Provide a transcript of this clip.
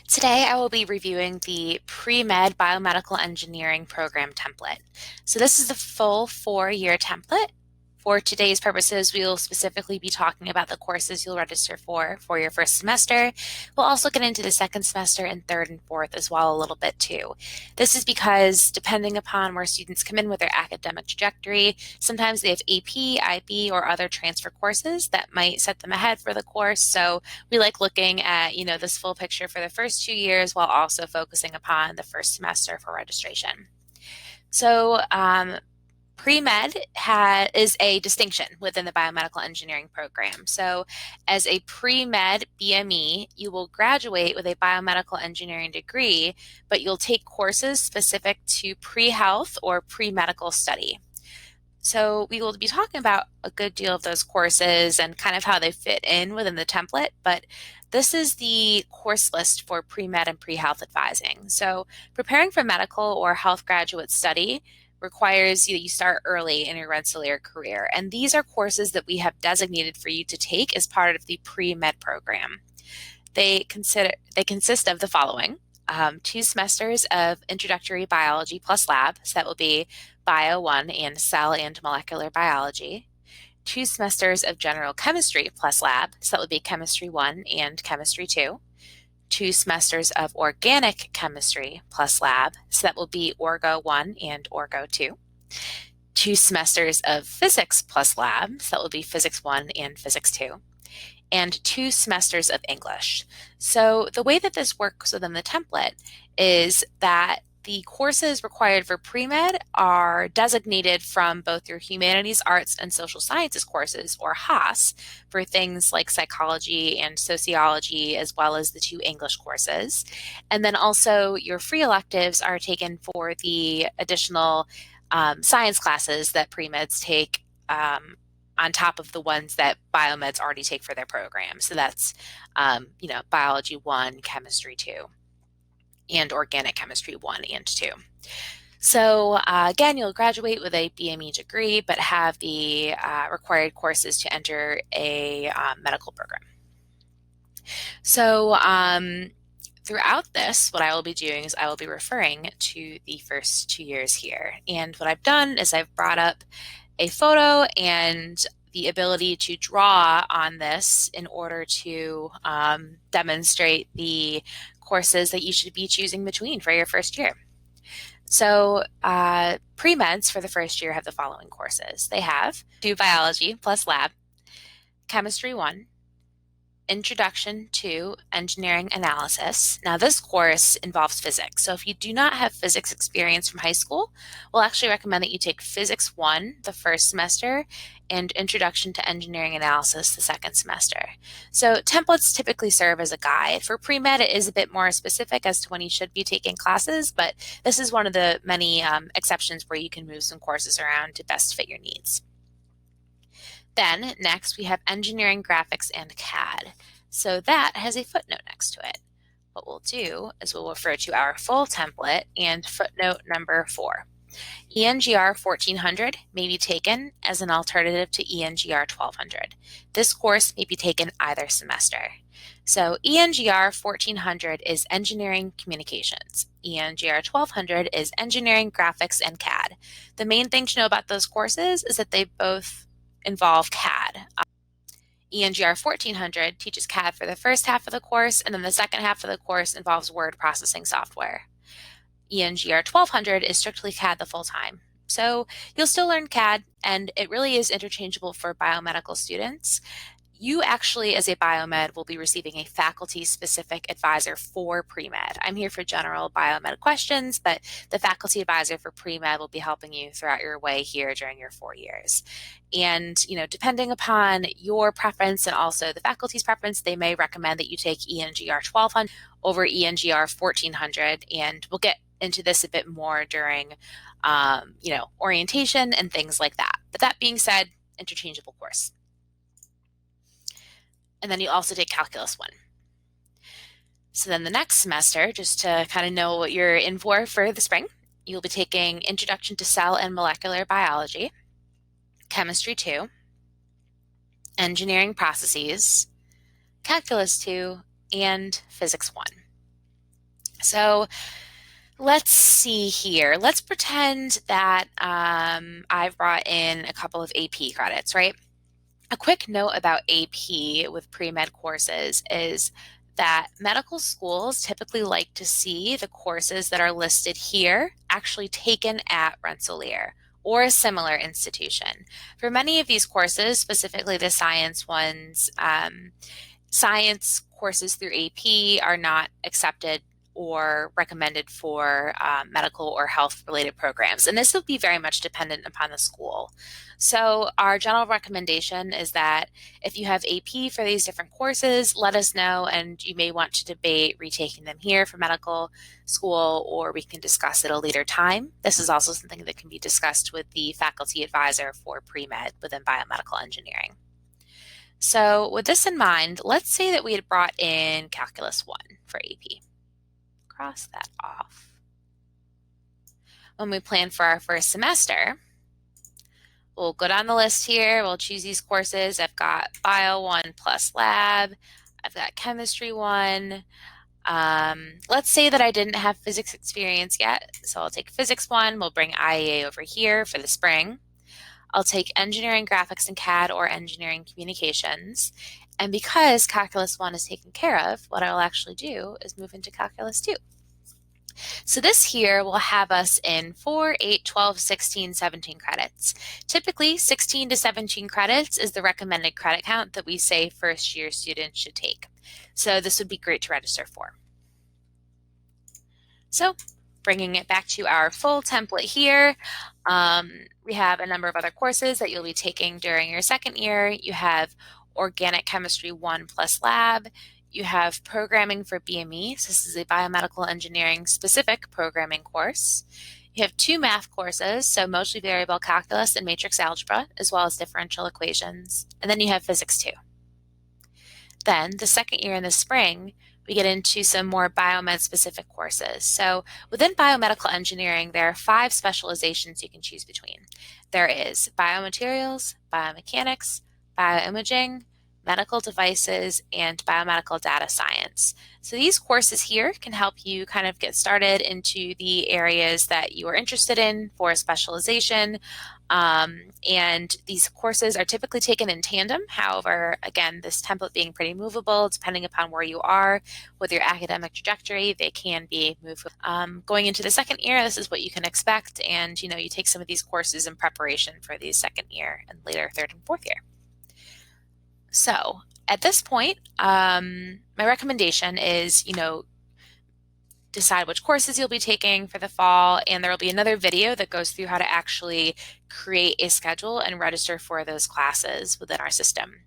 Today I will be reviewing the Pre-Med Biomedical Engineering Program template. So this is the full 4-year template. For today's purposes, we will specifically be talking about the courses you'll register for your first semester. We'll also get into the second semester and third and fourth as well a little bit too. This is because depending upon where students come in with their academic trajectory, sometimes they have AP, IB, or other transfer courses that might set them ahead for the course. So we like looking at, this full picture for the first 2 years while also focusing upon the first semester for registration. So pre-med is a distinction within the biomedical engineering program. So as a pre-med BME, you will graduate with a biomedical engineering degree, but you'll take courses specific to pre-health or pre-medical study. So we will be talking about a good deal of those courses and kind of how they fit in within the template, but this is the course list for pre-med and pre-health advising. So preparing for medical or health graduate study requires you start early in your Rensselaer career, and these are courses that we have designated for you to take as part of the pre-med program. They consist of the following: 2 semesters of introductory biology plus lab, so that will be Bio 1 and cell and molecular biology. 2 semesters of general chemistry plus lab, so that would be chemistry 1 and chemistry 2. 2 semesters of organic chemistry plus lab, so that will be Orgo 1 and Orgo 2. 2 semesters of physics plus lab, so that will be physics 1 and physics 2. And 2 semesters of English. So the way that this works within the template is that the courses required for pre-med are designated from both your humanities, arts, and social sciences courses, or HAS, for things like psychology and sociology, as well as the 2 English courses. And then also your free electives are taken for the additional science classes that pre-meds take on top of the ones that biomeds already take for their program. So that's, biology 1, chemistry 2, and organic chemistry 1 and 2. So again, you'll graduate with a BME degree, but have the required courses to enter a medical program. So throughout this, what I will be doing is I will be referring to the first 2 years here. And what I've done is I've brought up a photo and the ability to draw on this in order to demonstrate the courses that you should be choosing between for your first year. So pre-meds for the first year have the following courses. They have 2 biology plus lab, chemistry 1, Introduction to Engineering Analysis. Now this course involves physics, so if you do not have physics experience from high school, we'll actually recommend that you take Physics 1 the first semester and Introduction to Engineering Analysis the second semester. So templates typically serve as a guide. For pre-med, it is a bit more specific as to when you should be taking classes, but this is one of the many exceptions where you can move some courses around to best fit your needs. Then next we have Engineering Graphics and Cad. So that has a footnote next to it. What we'll do is we'll refer to our full template and footnote number 4. ENGR 1400 may be taken as an alternative to ENGR 1200. This course may be taken either semester. So ENGR 1400 is Engineering Communications. ENGR 1200 is Engineering Graphics and Cad. The main thing to know about those courses is that they both involve CAD. ENGR 1400 teaches CAD for the first half of the course, and then the second half of the course involves word processing software. ENGR 1200 is strictly CAD the full time. So you'll still learn CAD, and it really is interchangeable for biomedical students. You actually, as a biomed, will be receiving a faculty-specific advisor for pre-med. I'm here for general biomed questions, but the faculty advisor for pre-med will be helping you throughout your way here during your 4 years. And, depending upon your preference and also the faculty's preference, they may recommend that you take ENGR 1200 over ENGR 1400, and we'll get into this a bit more during, orientation and things like that. But that being said, interchangeable course. And then you also take Calculus 1. So then the next semester, just to kind of know what you're in for the spring, you'll be taking Introduction to Cell and Molecular Biology, Chemistry 2, Engineering Processes, Calculus 2, and Physics 1. So let's see here. Let's pretend that I've brought in a couple of AP credits, right? A quick note about AP with pre-med courses is that medical schools typically like to see the courses that are listed here actually taken at Rensselaer or a similar institution. For many of these courses, specifically the science ones, science courses through AP are not accepted or recommended for medical or health related programs. And this will be very much dependent upon the school. So our general recommendation is that if you have AP for these different courses, let us know, and you may want to debate retaking them here for medical school, or we can discuss at a later time. This is also something that can be discussed with the faculty advisor for pre-med within biomedical engineering. So with this in mind, let's say that we had brought in Calculus 1 for AP. Cross that off. When we plan for our first semester, we'll go down the list here. We'll choose these courses. I've got Bio 1 plus Lab. I've got Chemistry 1. Let's say that I didn't have physics experience yet. So I'll take Physics 1. We'll bring IEA over here for the spring. I'll take Engineering Graphics and Cad or Engineering Communications. And because Calculus 1 is taken care of, what I'll actually do is move into Calculus 2. So this here will have us in 4, 8, 12, 16, 17 credits. Typically, 16 to 17 credits is the recommended credit count that we say first year students should take. So this would be great to register for. So bringing it back to our full template here, we have a number of other courses that you'll be taking during your second year. You have Organic Chemistry 1 plus Lab. You have Programming for BME. So this is a biomedical engineering specific programming course. You have 2 math courses, so mostly variable calculus and matrix algebra, as well as differential equations. And then you have Physics 2. Then the second year in the spring, we get into some more biomed specific courses. So within biomedical engineering, there are 5 specializations you can choose between. There is biomaterials, biomechanics, bioimaging, medical devices, and biomedical data science. So these courses here can help you kind of get started into the areas that you are interested in for a specialization. And these courses are typically taken in tandem. However, again, this template being pretty movable, depending upon where you are with your academic trajectory, they can be moved. Going into the second year, this is what you can expect. And, you take some of these courses in preparation for the second year and later third and fourth year. So at this point, my recommendation is, decide which courses you'll be taking for the fall, and there will be another video that goes through how to actually create a schedule and register for those classes within our system.